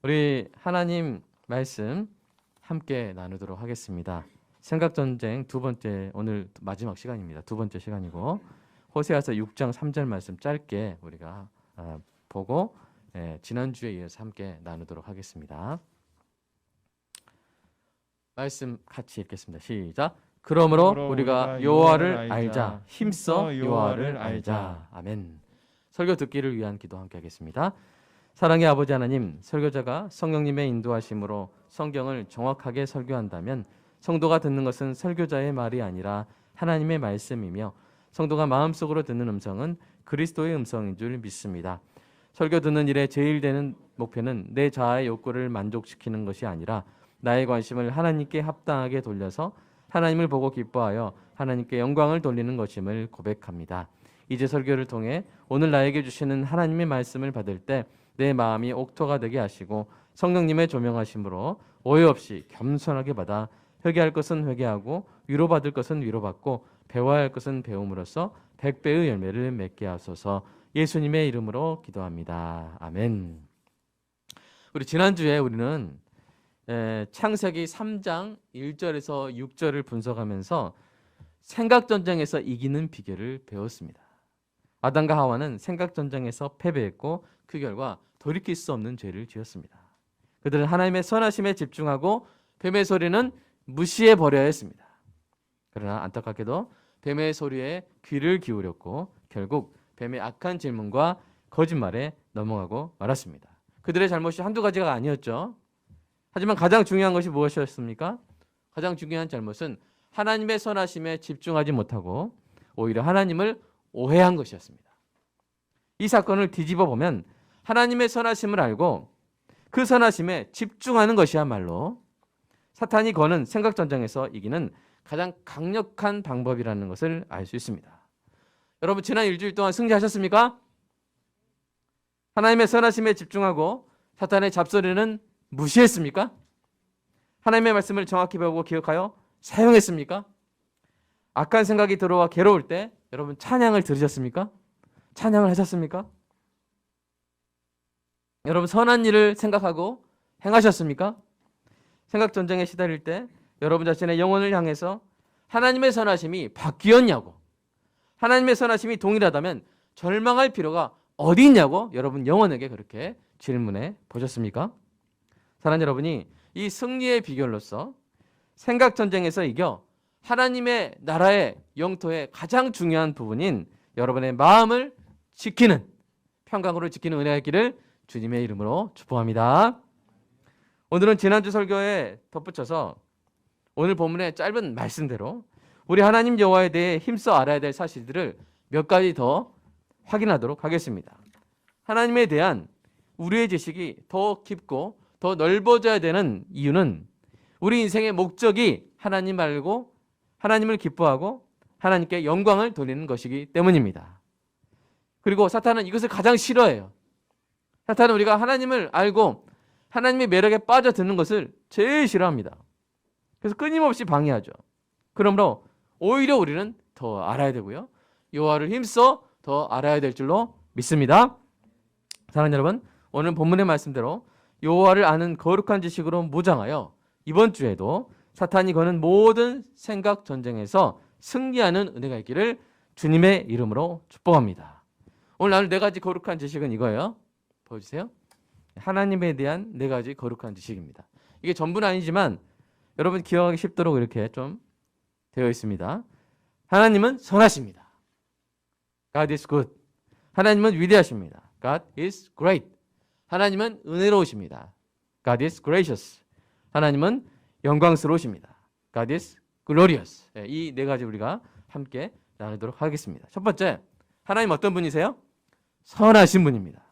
우리 하나님 말씀 함께 나누도록 하겠습니다. 생각전쟁 두 번째, 오늘 마지막 시간입니다. 두 번째 시간이고 호세아서 6장 3절 말씀 짧게 우리가 보고 지난주에 이어서 함께 나누도록 하겠습니다. 말씀 같이 읽겠습니다. 시작. 그러므로 우리가 여호와를 알자. 힘써 여호와를 알자. 아멘. 설교 듣기를 위한 기도 함께 하겠습니다. 사랑의 아버지 하나님, 설교자가 성령님의 인도하심으로 성경을 정확하게 설교한다면 성도가 듣는 것은 설교자의 말이 아니라 하나님의 말씀이며 성도가 마음속으로 듣는 음성은 그리스도의 음성인 줄 믿습니다. 설교 듣는 일에 제일 되는 목표는 내 자아의 욕구를 만족시키는 것이 아니라 나의 관심을 하나님께 합당하게 돌려서 하나님을 보고 기뻐하여 하나님께 영광을 돌리는 것임을 고백합니다. 이제 설교를 통해 오늘 나에게 주시는 하나님의 말씀을 받을 때 내 마음이 옥토가 되게 하시고 성령님의 조명하심으로 오해 없이 겸손하게 받아 회개할 것은 회개하고 위로받을 것은 위로받고 배워야 할 것은 배움으로써 100배의 열매를 맺게 하소서. 예수님의 이름으로 기도합니다. 아멘. 우리 지난주에 우리는 창세기 3장 1절에서 6절을 분석하면서 생각전쟁에서 이기는 비결을 배웠습니다. 아담과 하와는 생각전쟁에서 패배했고 그 결과 돌이킬 수 없는 죄를 지었습니다. 그들은 하나님의 선하심에 집중하고 뱀의 소리는 무시해버려야 했습니다. 그러나 안타깝게도 뱀의 소리에 귀를 기울였고 결국 뱀의 악한 질문과 거짓말에 넘어가고 말았습니다. 그들의 잘못이 한두 가지가 아니었죠. 하지만 가장 중요한 것이 무엇이었습니까? 가장 중요한 잘못은 하나님의 선하심에 집중하지 못하고 오히려 하나님을 오해한 것이었습니다. 이 사건을 뒤집어 보면 하나님의 선하심을 알고 그 선하심에 집중하는 것이야말로 사탄이 거는 생각전쟁에서 이기는 가장 강력한 방법이라는 것을 알 수 있습니다. 여러분 지난 일주일 동안 승리하셨습니까? 하나님의 선하심에 집중하고 사탄의 잡소리는 무시했습니까? 하나님의 말씀을 정확히 배우고 기억하여 사용했습니까? 악한 생각이 들어와 괴로울 때 여러분 찬양을 들으셨습니까? 찬양을 하셨습니까? 여러분 선한 일을 생각하고 행하셨습니까? 생각전쟁에 시달릴 때 여러분 자신의 영혼을 향해서 하나님의 선하심이 바뀌었냐고, 하나님의 선하심이 동일하다면 절망할 필요가 어디 있냐고 여러분 영혼에게 그렇게 질문해 보셨습니까? 사랑하는 여러분이 이 승리의 비결로서 생각전쟁에서 이겨 하나님의 나라의 영토의 가장 중요한 부분인 여러분의 마음을 지키는, 평강으로 지키는 은혜가 있기를 주님의 이름으로 축복합니다. 오늘은 지난주 설교에 덧붙여서 오늘 본문의 짧은 말씀대로 우리 하나님 여호와에 대해 힘써 알아야 될 사실들을 몇 가지 더 확인하도록 하겠습니다. 하나님에 대한 우리의 지식이 더 깊고 더 넓어져야 되는 이유는 우리 인생의 목적이 하나님 알고 하나님을 기뻐하고 하나님께 영광을 돌리는 것이기 때문입니다. 그리고 사탄은 이것을 가장 싫어해요. 사탄은 우리가 하나님을 알고 하나님의 매력에 빠져드는 것을 제일 싫어합니다. 그래서 끊임없이 방해하죠. 그러므로 오히려 우리는 더 알아야 되고요. 여호와를 힘써 더 알아야 될 줄로 믿습니다. 사랑하는 여러분, 오늘 본문의 말씀대로 여호와를 아는 거룩한 지식으로 무장하여 이번 주에도 사탄이 거는 모든 생각 전쟁에서 승리하는 은혜가 있기를 주님의 이름으로 축복합니다. 오늘 나눌 네 가지 거룩한 지식은 이거예요. 보여주세요. 하나님에 대한 네 가지 거룩한 지식입니다. 이게 전부는 아니지만 여러분 기억하기 쉽도록 이렇게 좀 되어 있습니다. 하나님은 선하십니다. God is good. 하나님은 위대하십니다. God is great. 하나님은 은혜로우십니다. God is gracious. 하나님은 영광스러우십니다. God is glorious. 이 네 가지 우리가 함께 나누도록 하겠습니다. 첫 번째, 하나님 어떤 분이세요? 선하신 분입니다.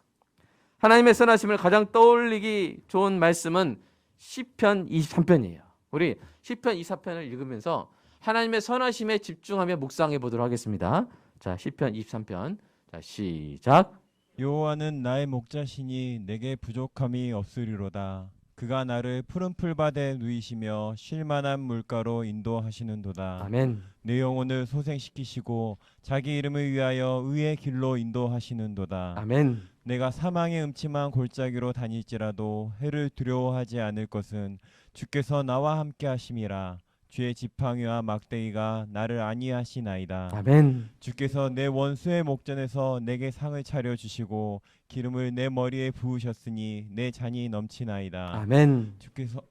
하나님의 선하심을 가장 떠올리기 좋은 말씀은 시편 23편이에요. 우리 시편 24편을 읽으면서 하나님의 선하심에 집중하며 묵상해 보도록 하겠습니다. 자, 시편 23편. 자, 시작. 여호와는 나의 목자시니 내게 부족함이 없으리로다. 그가 나를 푸른 풀밭에 누이시며 쉴만한 물가로 인도하시는도다. 아멘. 내 영혼을 소생시키시고 자기 이름을 위하여 의의 길로 인도하시는도다. 아멘. 내가 사망의 음침한 골짜기로 다닐지라도 해를 두려워하지 않을 것은 주께서 나와 함께 하심이라. 주의 지팡이와 막대기가 나를 안위하시나이다. 아멘. 주께서 내 원수의 목전에서 내게 상을 차려 주시고 기름을 내 머리에 부으셨으니 내 잔이 넘치나이다. 아멘. 주께서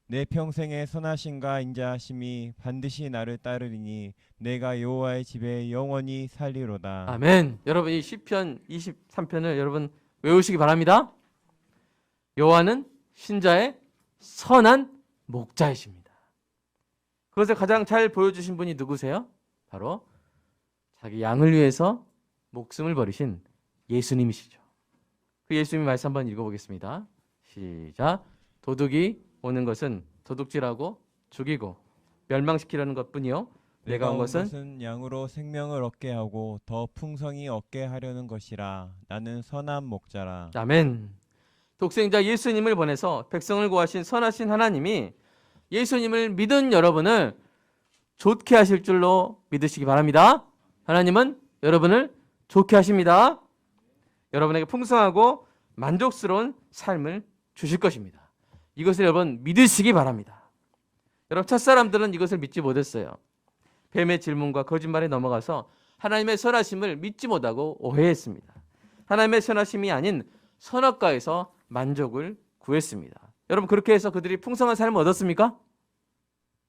내 평생의 선하심과 인자하심이 반드시 나를 따르리니 내가 여호와의 집에 영원히 살리로다. 아멘. 여러분 이 시편 23편을 여러분 외우시기 바랍니다. 여호와는 신자의 선한 목자이십니다. 그것을 가장 잘 보여주신 분이 누구세요? 바로 자기 양을 위해서 목숨을 버리신 예수님이시죠. 그 예수님 말씀 한번 읽어보겠습니다. 시작. 도둑이 오는 것은 도둑질하고 죽이고 멸망시키려는 것뿐이요 내가 온 것은 양으로 생명을 얻게 하고 더 풍성히 얻게 하려는 것이라. 나는 선한 목자라. 아멘. 독생자 예수님을 보내서 백성을 구하신 선하신 하나님이 예수님을 믿은 여러분을 좋게 하실 줄로 믿으시기 바랍니다. 하나님은 여러분을 좋게 하십니다. 여러분에게 풍성하고 만족스러운 삶을 주실 것입니다. 이것을 여러분 믿으시기 바랍니다. 여러분 첫사람들은 이것을 믿지 못했어요. 뱀의 질문과 거짓말에 넘어가서 하나님의 선하심을 믿지 못하고 오해했습니다. 하나님의 선하심이 아닌 선악과에서 만족을 구했습니다. 여러분 그렇게 해서 그들이 풍성한 삶을 얻었습니까?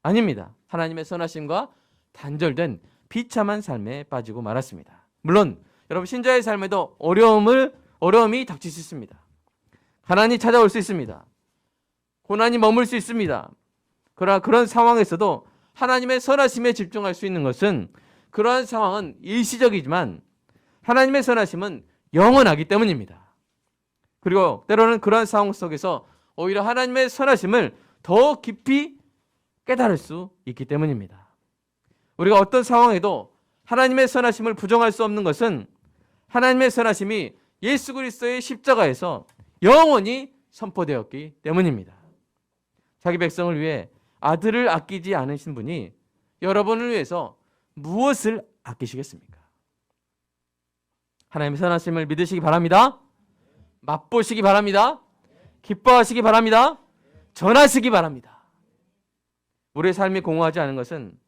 아닙니다. 하나님의 선하심과 단절된 비참한 삶에 빠지고 말았습니다. 물론 여러분 신자의 삶에도 어려움이 닥칠 수 있습니다. 가난이 찾아올 수 있습니다. 고난이 머물 수 있습니다. 그러나 그런 상황에서도 하나님의 선하심에 집중할 수 있는 것은 그러한 상황은 일시적이지만 하나님의 선하심은 영원하기 때문입니다. 그리고 때로는 그러한 상황 속에서 오히려 하나님의 선하심을 더 깊이 깨달을 수 있기 때문입니다. 우리가 어떤 상황에도 하나님의 선하심을 부정할 수 없는 것은 하나님의 선하심이 예수 그리스도의 십자가에서 영원히 선포되었기 때문입니다. 자기 백성을 위해 아들을 아끼지 않으신 분이 여러분을 위해서 무엇을 아끼시겠습니까? 하나님의 선하심을 믿으시기 바랍니다. 맛보시기 바랍니다. 기뻐하시기 바랍니다. 전하시기 바랍니다. 우리의 삶이 공허하지 않은 것은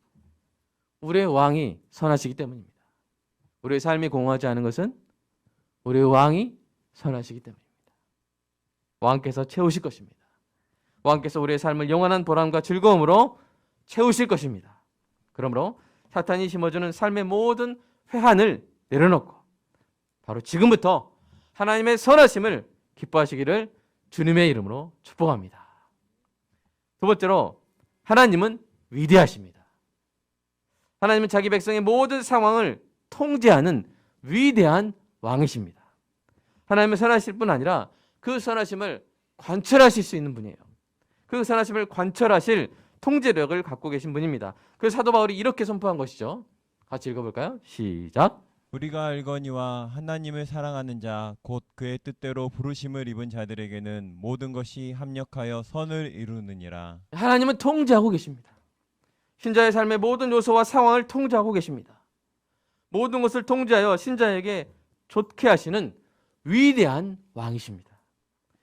우리의 왕이 선하시기 때문입니다. 우리의 삶이 공허하지 않은 것은 우리의 왕이 선하시기 때문입니다. 왕께서 채우실 것입니다. 왕께서 우리의 삶을 영원한 보람과 즐거움으로 채우실 것입니다. 그러므로 사탄이 심어주는 삶의 모든 회한을 내려놓고 바로 지금부터 하나님의 선하심을 기뻐하시기를 주님의 이름으로 축복합니다. 두 번째로 하나님은 위대하십니다. 하나님은 자기 백성의 모든 상황을 통제하는 위대한 왕이십니다. 하나님은 선하실 뿐 아니라 그 선하심을 관철하실 수 있는 분이에요. 그 선하심을 관철하실 통제력을 갖고 계신 분입니다. 그래서 사도 바울이 이렇게 선포한 것이죠. 같이 읽어볼까요? 시작. 우리가 알거니와 하나님을 사랑하는 자 곧 그의 뜻대로 부르심을 입은 자들에게는 모든 것이 합력하여 선을 이루느니라. 하나님은 통제하고 계십니다. 신자의 삶의 모든 요소와 상황을 통제하고 계십니다. 모든 것을 통제하여 신자에게 좋게 하시는 위대한 왕이십니다.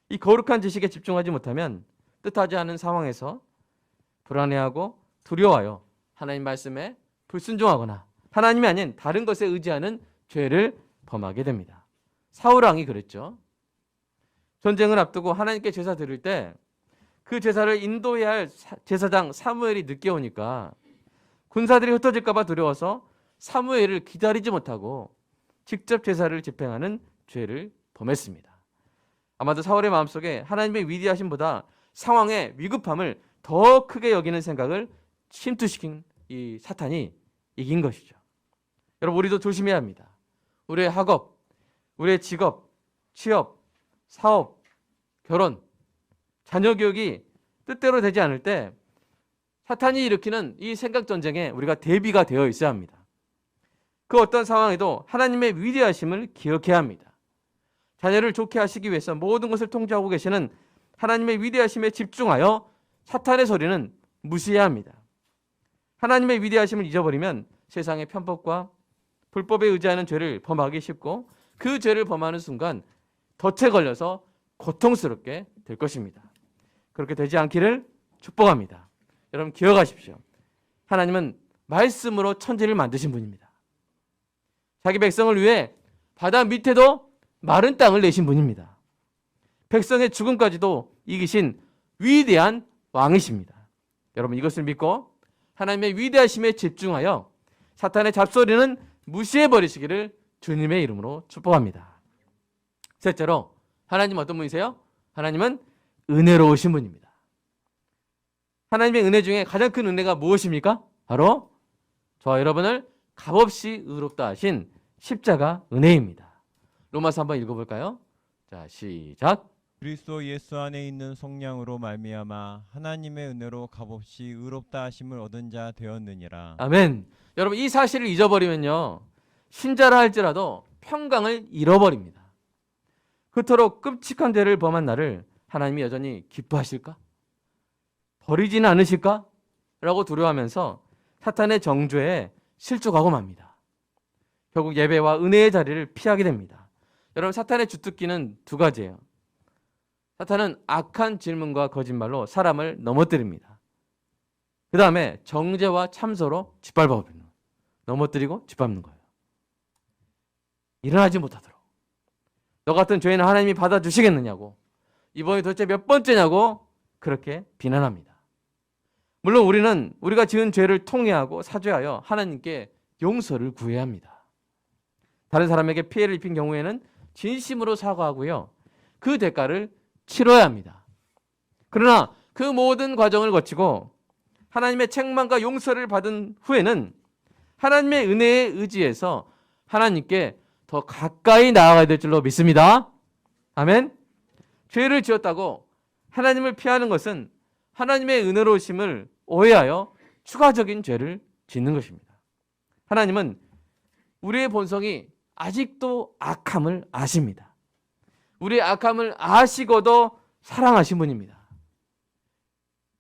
이 거룩한 지식에 집중하지 못하면 뜻하지 않은 상황에서 불안해하고 두려워하여 하나님 말씀에 불순종하거나 하나님이 아닌 다른 것에 의지하는 죄를 범하게 됩니다. 사울 왕이 그랬죠. 전쟁을 앞두고 하나님께 제사 드릴 때 그 제사를 인도해야 할 제사장 사무엘이 늦게 오니까 군사들이 흩어질까 봐 두려워서 사무엘을 기다리지 못하고 직접 제사를 집행하는 죄를 범했습니다. 아마도 사울의 마음속에 하나님의 위대하심보다 상황의 위급함을 더 크게 여기는 생각을 침투시킨 이 사탄이 이긴 것이죠. 여러분 우리도 조심해야 합니다. 우리의 학업, 우리의 직업, 취업, 사업, 결혼, 자녀 교육이 뜻대로 되지 않을 때 사탄이 일으키는 이 생각 전쟁에 우리가 대비가 되어 있어야 합니다. 그 어떤 상황에도 하나님의 위대하심을 기억해야 합니다. 자녀를 좋게 하시기 위해서 모든 것을 통제하고 계시는 하나님의 위대하심에 집중하여 사탄의 소리는 무시해야 합니다. 하나님의 위대하심을 잊어버리면 세상의 편법과 불법에 의지하는 죄를 범하기 쉽고 그 죄를 범하는 순간 덫에 걸려서 고통스럽게 될 것입니다. 그렇게 되지 않기를 축복합니다. 여러분 기억하십시오. 하나님은 말씀으로 천지를 만드신 분입니다. 자기 백성을 위해 바다 밑에도 마른 땅을 내신 분입니다. 백성의 죽음까지도 이기신 위대한 왕이십니다. 여러분 이것을 믿고 하나님의 위대하심에 집중하여 사탄의 잡소리는 무시해버리시기를 주님의 이름으로 축복합니다. 셋째로 하나님 어떤 분이세요? 하나님은 은혜로우신 분입니다. 하나님의 은혜 중에 가장 큰 은혜가 무엇입니까? 바로 저와 여러분을 값없이 의롭다 하신 십자가 은혜입니다. 로마서 한번 읽어볼까요? 자, 시작. 그리스도 예수 안에 있는 속량으로 말미암아 하나님의 은혜로 값없이 의롭다 하심을 얻은 자 되었느니라. 아멘. 여러분 이 사실을 잊어버리면요 신자라 할지라도 평강을 잃어버립니다. 그토록 끔찍한 죄를 범한 나를 하나님이 여전히 기뻐하실까? 버리지는 않으실까? 라고 두려워하면서 사탄의 정죄에 실족하고 맙니다. 결국 예배와 은혜의 자리를 피하게 됩니다. 여러분 사탄의 주특기는 두 가지예요. 사탄은 악한 질문과 거짓말로 사람을 넘어뜨립니다. 그 다음에 정죄와 참소로 짓밟아버리는 거예요. 넘어뜨리고 짓밟는 거예요. 일어나지 못하도록. 너 같은 죄인은 하나님이 받아주시겠느냐고, 이번이 도대체 몇 번째냐고 그렇게 비난합니다. 물론 우리는 우리가 지은 죄를 통회하고 사죄하여 하나님께 용서를 구해야 합니다. 다른 사람에게 피해를 입힌 경우에는 진심으로 사과하고요, 그 대가를 치러야 합니다. 그러나 그 모든 과정을 거치고 하나님의 책망과 용서를 받은 후에는 하나님의 은혜에 의지해서 하나님께 더 가까이 나아가야 될 줄로 믿습니다. 아멘. 죄를 지었다고 하나님을 피하는 것은 하나님의 은혜로우심을 오해하여 추가적인 죄를 짓는 것입니다. 하나님은 우리의 본성이 아직도 악함을 아십니다. 우리의 악함을 아시고도 사랑하신 분입니다.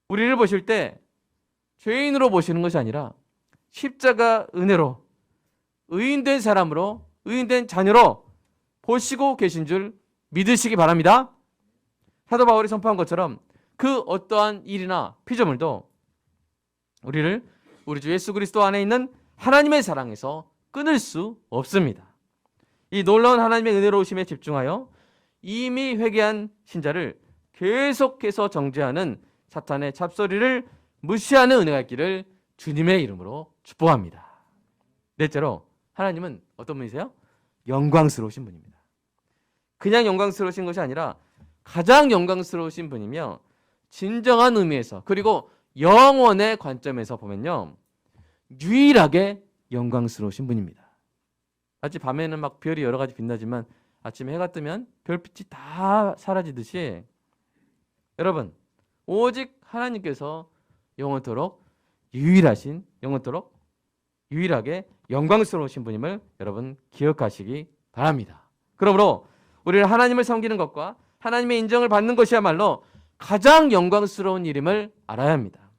우리를 보실 때 죄인으로 보시는 것이 아니라 십자가 은혜로 의인된 사람으로, 의인된 자녀로 보시고 계신 줄 믿으시기 바랍니다. 사도 바울이 선포한 것처럼 그 어떠한 일이나 피조물도 우리를 우리 주 예수 그리스도 안에 있는 하나님의 사랑에서 끊을 수 없습니다. 이 놀라운 하나님의 은혜로우심에 집중하여 이미 회개한 신자를 계속해서 정죄하는 사탄의 잡소리를 무시하는 은혜가 있기를 주님의 이름으로 축복합니다. 넷째로 하나님은 어떤 분이세요? 영광스러우신 분입니다. 그냥 영광스러우신 것이 아니라 가장 영광스러우신 분이며 진정한 의미에서, 그리고 영원의 관점에서 보면요, 유일하게 영광스러우신 분입니다. 마치 밤에는 막 별이 여러 가지 빛나지만 아침에 해가 뜨면 별빛이 다 사라지듯이 여러분 오직 하나님께서 영원토록 유일하게 영광스러우신 분임을 여러분 기억하시기 바랍니다. 그러므로 우리는 하나님을 섬기는 것과 하나님의 인정을 받는 것이야말로 가장 영광스러운 일임을 알아야 합니다.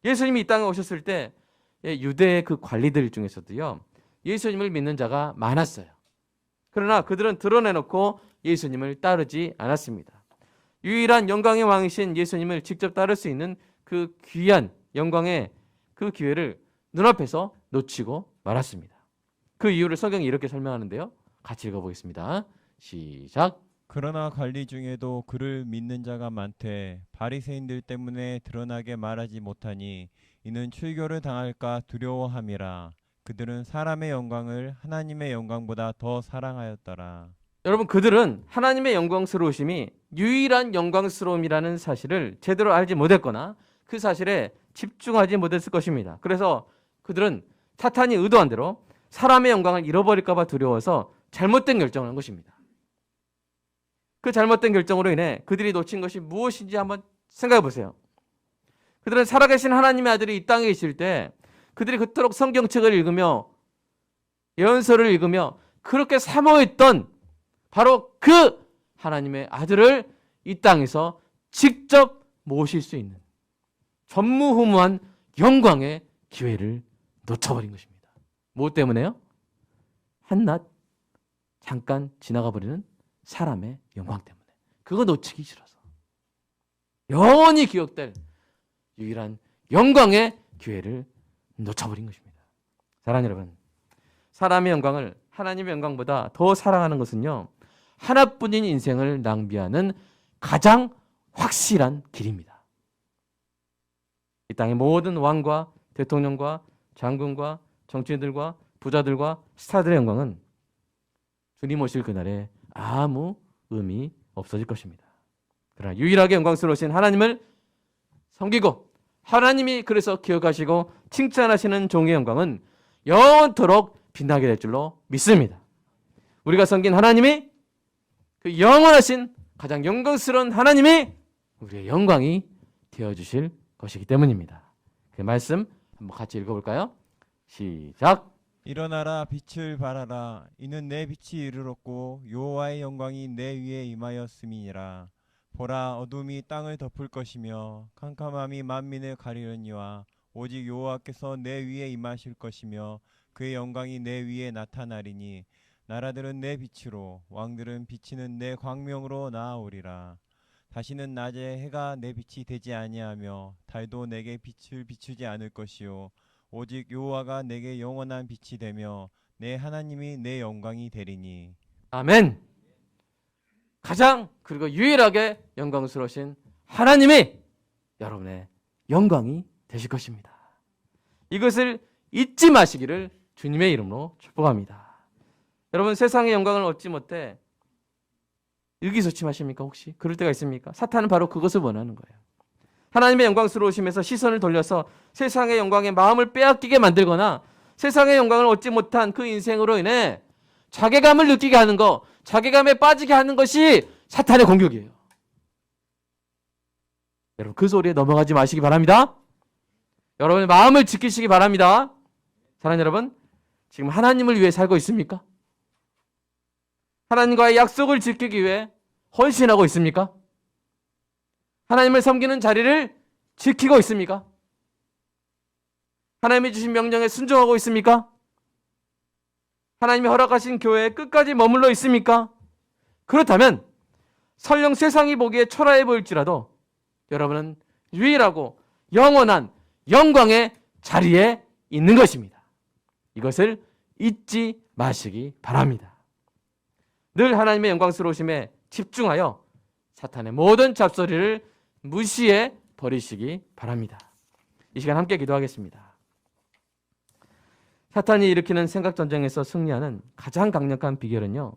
예수님이 이 땅에 오셨을 때 유대의 그 관리들 중에서도요, 예수님을 믿는 자가 많았어요. 그러나 그들은 드러내놓고 예수님을 따르지 않았습니다. 유일한 영광의 왕이신 예수님을 직접 따를 수 있는 그 귀한 영광의 그 기회를 눈앞에서 놓치고 말았습니다. 그 이유를 성경이 이렇게 설명하는데요. 같이 읽어보겠습니다. 시작. 그러나 관리 중에도 그를 믿는 자가 많되 바리새인들 때문에 드러나게 말하지 못하니 이는 출교를 당할까 두려워함이라. 그들은 사람의 영광을 하나님의 영광보다 더 사랑하였더라. 여러분 그들은 하나님의 영광스러우심이 유일한 영광스러움이라는 사실을 제대로 알지 못했거나 그 사실에 집중하지 못했을 것입니다. 그래서 그들은 사탄이 의도한 대로 사람의 영광을 잃어버릴까 봐 두려워서 잘못된 결정을 한 것입니다. 그 잘못된 결정으로 인해 그들이 놓친 것이 무엇인지 한번 생각해 보세요. 그들은 살아계신 하나님의 아들이 이 땅에 계실 때 그들이 그토록 성경책을 읽으며 예언서를 읽으며 그렇게 사모했던 바로 그 하나님의 아들을 이 땅에서 직접 모실 수 있는 전무후무한 영광의 기회를 놓쳐버린 것입니다. 무엇 때문에요? 한낱 잠깐 지나가 버리는 사람의 영광 때문에. 그거 놓치기 싫어서. 영원히 기억될 유일한 영광의 기회를 놓쳐버린 것입니다. 사랑하는 여러분, 사람의 영광을 하나님의 영광보다 더 사랑하는 것은요, 하나뿐인 인생을 낭비하는 가장 확실한 길입니다. 이 땅의 모든 왕과 대통령과 장군과 정치인들과 부자들과 스타들의 영광은 주님 오실 그날에 아무 의미 없어질 것입니다. 그러나 유일하게 영광스러우신 하나님을 섬기고 하나님이 그래서 기억하시고 칭찬하시는 종의 영광은 영원토록 빛나게 될 줄로 믿습니다. 우리가 섬긴 하나님이, 그 영원하신 가장 영광스러운 하나님이 우리의 영광이 되어주실 것이기 때문입니다. 그 말씀 한번 같이 읽어볼까요? 시작. 일어나라, 빛을 발하라. 이는 내 빛이 이르렀고 여호와의 영광이 내 위에 임하였음이니라. 보라, 어둠이 땅을 덮을 것이며 캄캄함이 만민을 가리려니와 오직 여호와께서 내 위에 임하실 것이며 그의 영광이 내 위에 나타나리니 나라들은 내 빛으로 왕들은 비치는 내 광명으로 나아오리라. 다시는 낮에 해가 내 빛이 되지 아니하며 달도 내게 빛을 비추지 않을 것이요 오직 여호와가 내게 영원한 빛이 되며 내 하나님이 내 영광이 되리니. 아멘. 가장 그리고 유일하게 영광스러우신 하나님이 여러분의 영광이 되실 것입니다. 이것을 잊지 마시기를 주님의 이름으로 축복합니다. 여러분, 세상의 영광을 얻지 못해 의기소침하십니까? 혹시 그럴 때가 있습니까? 사탄은 바로 그것을 원하는 거예요. 하나님의 영광스러우심에서 시선을 돌려서 세상의 영광에 마음을 빼앗기게 만들거나 세상의 영광을 얻지 못한 그 인생으로 인해 자괴감을 느끼게 하는 것, 자괴감에 빠지게 하는 것이 사탄의 공격이에요. 여러분, 그 소리에 넘어가지 마시기 바랍니다. 여러분의 마음을 지키시기 바랍니다. 사랑하는 여러분, 지금 하나님을 위해 살고 있습니까? 하나님과의 약속을 지키기 위해 헌신하고 있습니까? 하나님을 섬기는 자리를 지키고 있습니까? 하나님이 주신 명령에 순종하고 있습니까? 하나님이 허락하신 교회에 끝까지 머물러 있습니까? 그렇다면 설령 세상이 보기에 초라해 보일지라도 여러분은 유일하고 영원한 영광의 자리에 있는 것입니다. 이것을 잊지 마시기 바랍니다. 늘 하나님의 영광스러우심에 집중하여 사탄의 모든 잡소리를 무시해 버리시기 바랍니다. 이 시간 함께 기도하겠습니다. 사탄이 일으키는 생각 전쟁에서 승리하는 가장 강력한 비결은요,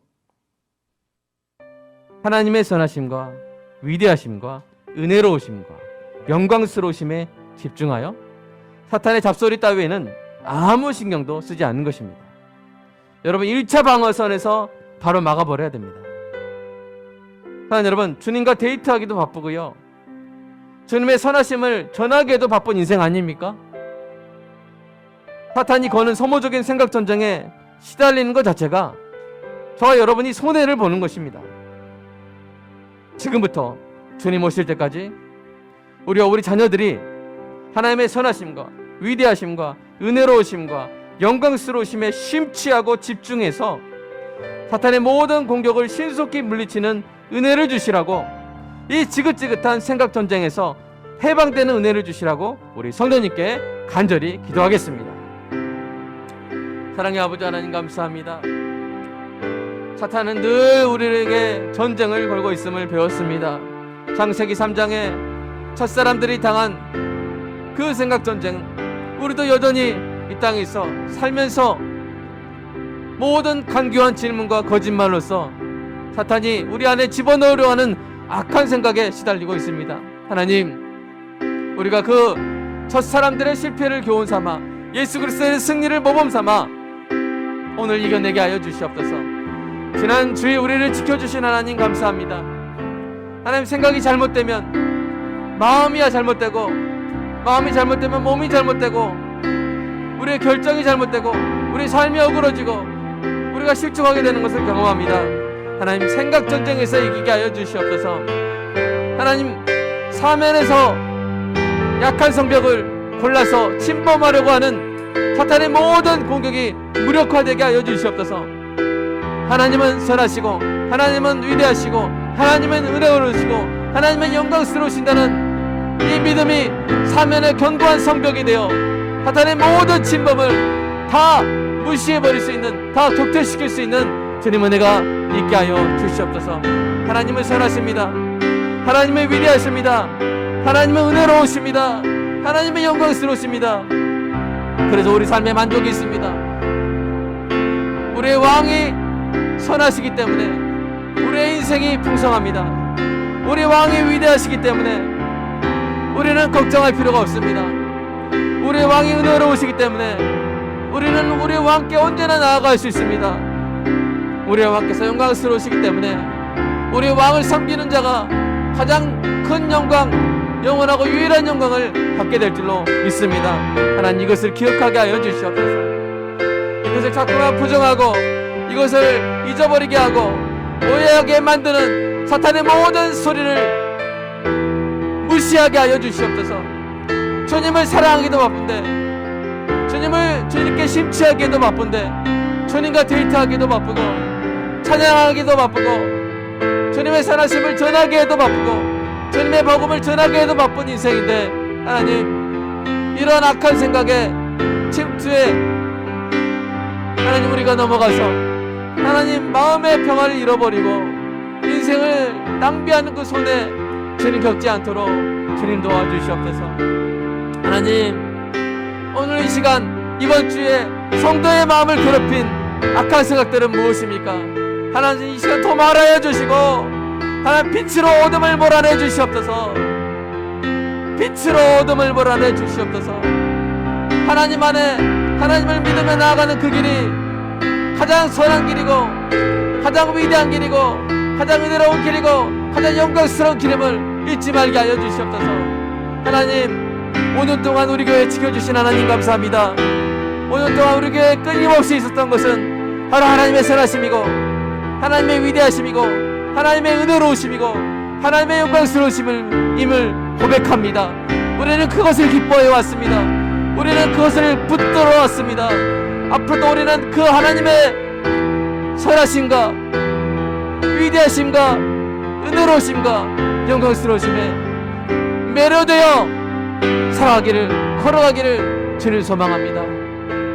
하나님의 선하심과 위대하심과 은혜로우심과 영광스러우심에 집중하여 사탄의 잡소리 따위에는 아무 신경도 쓰지 않는 것입니다. 여러분, 1차 방어선에서 바로 막아버려야 됩니다. 사랑하는 여러분, 주님과 데이트하기도 바쁘고요, 주님의 선하심을 전하기에도 바쁜 인생 아닙니까? 사탄이 거는 소모적인 생각 전쟁에 시달리는 것 자체가 저와 여러분이 손해를 보는 것입니다. 지금부터 주님 오실 때까지 우리와 우리 자녀들이 하나님의 선하심과 위대하심과 은혜로우심과 영광스러우심에 심취하고 집중해서 사탄의 모든 공격을 신속히 물리치는 은혜를 주시라고, 이 지긋지긋한 생각 전쟁에서 해방되는 은혜를 주시라고 우리 성도님께 간절히 기도하겠습니다. 사랑의 아버지 하나님, 감사합니다. 사탄은 늘 우리에게 전쟁을 걸고 있음을 배웠습니다. 창세기 3장에 첫사람들이 당한 그 생각 전쟁, 우리도 여전히 이 땅에서 살면서 모든 간교한 질문과 거짓말로서 사탄이 우리 안에 집어넣으려 하는 악한 생각에 시달리고 있습니다. 하나님, 우리가 그 첫사람들의 실패를 교훈 삼아 예수 그리스도의 승리를 모범 삼아 오늘 이겨내게 하여 주시옵소서. 지난 주일 우리를 지켜주신 하나님, 감사합니다. 하나님, 생각이 잘못되면 마음이야 잘못되고, 마음이 잘못되면 몸이 잘못되고, 우리의 결정이 잘못되고, 우리의 삶이 어그러지고 우리가 실족하게 되는 것을 경험합니다. 하나님, 생각 전쟁에서 이기게 하여 주시옵소서. 하나님, 사면에서 약한 성벽을 골라서 침범하려고 하는 사탄의 모든 공격이 무력화되게 하여 주시옵소서. 하나님은 선하시고 하나님은 위대하시고 하나님은 은혜로우시고 하나님은 영광스러우신다는 이 믿음이 사면의 견고한 성벽이 되어 사탄의 모든 침범을 다 무시해버릴 수 있는, 다 격퇴시킬 수 있는 주님 은혜가 있게 하여 주시옵소서. 하나님은 선하십니다. 하나님은 위대하십니다. 하나님은 은혜로우십니다. 하나님은 영광스러우십니다. 그래서 우리 삶에 만족이 있습니다. 우리의 왕이 선하시기 때문에 우리의 인생이 풍성합니다. 우리 왕이 위대하시기 때문에 우리는 걱정할 필요가 없습니다. 우리 왕이 은혜로우시기 때문에 우리는 우리 왕께 언제나 나아갈 수 있습니다. 우리 왕께서 영광스러우시기 때문에 우리 왕을 섬기는 자가 가장 큰 영광, 영원하고 유일한 영광을 받게 될 줄로 믿습니다. 하나님, 이것을 기억하게 하여 주시옵소서. 이것을 자꾸만 부정하고 이것을 잊어버리게 하고 오해하게 만드는 사탄의 모든 소리를 무시하게 하여 주시옵소서. 주님을 사랑하기도 바쁜데, 주님께 심취하기도 바쁜데, 주님과 데이트하기도 바쁘고 찬양하기도 바쁘고 주님의 선하심을 전하기에도 바쁘고 주님의 복음을 전하기에도 바쁜 인생인데, 하나님, 이런 악한 생각에 침투에 하나님 우리가 넘어가서 하나님 마음의 평화를 잃어버리고 인생을 낭비하는 그 손에 주님 겪지 않도록 주님 도와주시옵소서. 하나님, 오늘 이 시간, 이번 주에 성도의 마음을 괴롭힌 악한 생각들은 무엇입니까? 하나님, 이 시간 도말하여 주시고 하나님, 빛으로 어둠을 몰아내 주시옵소서. 빛으로 어둠을 몰아내 주시옵소서. 하나님 안에, 하나님을 믿으며 나아가는 그 길이 가장 선한 길이고 가장 위대한 길이고 가장 은혜로운 길이고 가장 영광스러운 길임을 잊지 말게 하여 주시옵소서. 하나님, 5년 동안 우리 교회 지켜주신 하나님 감사합니다. 5년 동안 우리 교회에 끊임없이 있었던 것은 바로 하나님의 선하심이고 하나님의 위대하심이고 하나님의 은혜로우심이고 하나님의 영광스러우심을 고백합니다. 우리는 그것을 기뻐해 왔습니다. 우리는 그것을 붙들어 왔습니다. 앞으로도 우리는 그 하나님의 선하심과 위대하심과 은혜로우심과 영광스러우심에 매료되어 살아가기를, 걸어가기를 주를 소망합니다.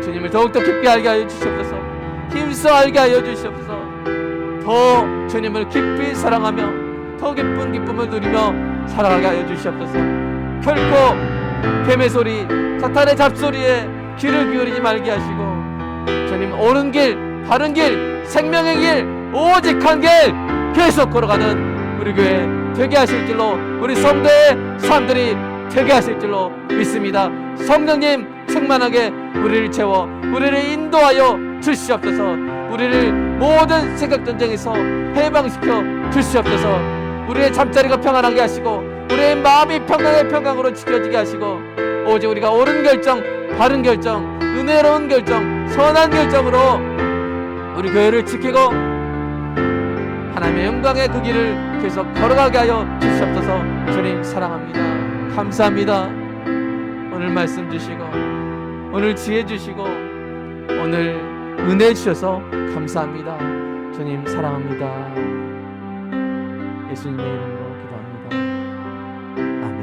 주님을 더욱더 깊게 알게 하여 주시옵소서. 힘써 알게 하여 주시옵소서. 더 주님을 깊이 사랑하며 더 깊은 기쁨을 누리며 살아가게 하여 주시옵소서. 결코 뱀의 소리, 사탄의 잡소리에 귀를 기울이지 말게 하시고 주님, 옳은 길, 바른 길, 생명의 길, 오직 한 길 계속 걸어가는 우리 교회 되게 하실 줄로, 우리 성도의 사람들이 되게 하실 줄로 믿습니다. 성령님 충만하게 우리를 채워 우리를 인도하여 주시옵소서. 우리를 모든 생각 전쟁에서 해방시켜 주시옵소서. 우리의 잠자리가 평안하게 하시고 우리의 마음이 평강의 평강으로 지켜지게 하시고 오직 우리가 옳은 결정, 바른 결정, 은혜로운 결정, 선한 결정으로 우리 교회를 지키고 하나님의 영광의 그 길을 계속 걸어가게 하여 주시옵소서. 주님 사랑합니다. 감사합니다. 오늘 말씀 주시고 오늘 지혜 주시고 오늘 은혜 주셔서 감사합니다. 주님 사랑합니다. 예수님의 이름으로 기도합니다. 아멘.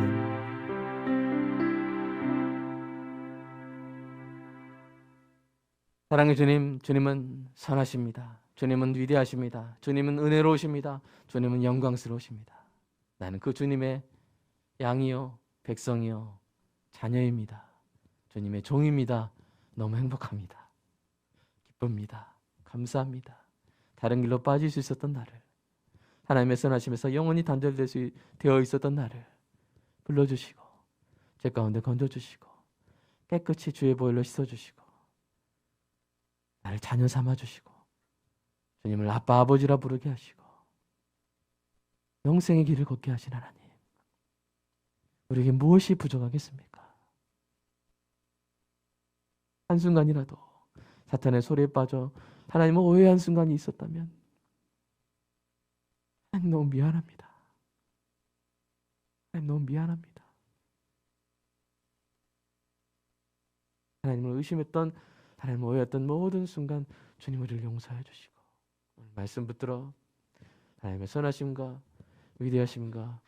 사랑의 주님, 주님은 선하십니다. 주님은 위대하십니다. 주님은 은혜로우십니다. 주님은 영광스러우십니다. 나는 그 주님의 양이요, 백성이요, 자녀입니다. 주님의 종입니다. 너무 행복합니다. 기쁩니다. 감사합니다. 다른 길로 빠질 수 있었던 나를, 하나님의 선하심에서 영원히 되어 있었던 나를 불러주시고 제 가운데 건져주시고 깨끗이 주의 보혈로 씻어주시고 나를 자녀 삼아주시고 주님을 아빠 아버지라 부르게 하시고 영생의 길을 걷게 하신 하나님, 우리에게 무엇이 부족하겠습니까? 한순간이라도 사탄의 소리에 빠져 하나님을 오해한 순간이 있었다면 하나님 너무 미안합니다. 하나님 너무 미안합니다. 하나님을 의심했던, 하나님을 오해했던 모든 순간 주님 우리를 용서해 주시고 오늘 말씀 붙들어 하나님의 선하심과 위대하심과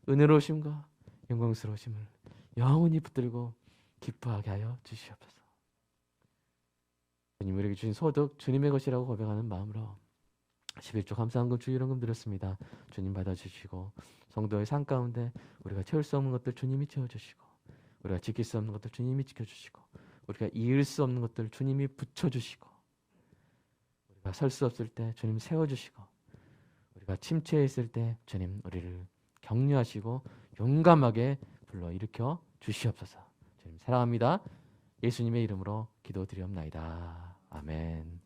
은혜로우심과 영광스러우심을 영원히 붙들고 기뻐하게 하여 주시옵소서. 주님 우리에게 주신 소득 주님의 것이라고 고백하는 마음으로 11조 감사한금 주일원금 드렸습니다. 주님 받아주시고 성도의 삶 가운데 우리가 채울 수 없는 것들 주님이 채워주시고 우리가 지킬 수 없는 것들 주님이 지켜주시고 우리가 이을 수 없는 것들 주님이 붙여주시고 우리가 설 수 없을 때 주님 세워주시고 우리가 침체해 있을 때 주님 우리를 격려하시고 용감하게 불러일으켜 주시옵소서. 주님 사랑합니다. 예수님의 이름으로 기도드리옵나이다. 아멘.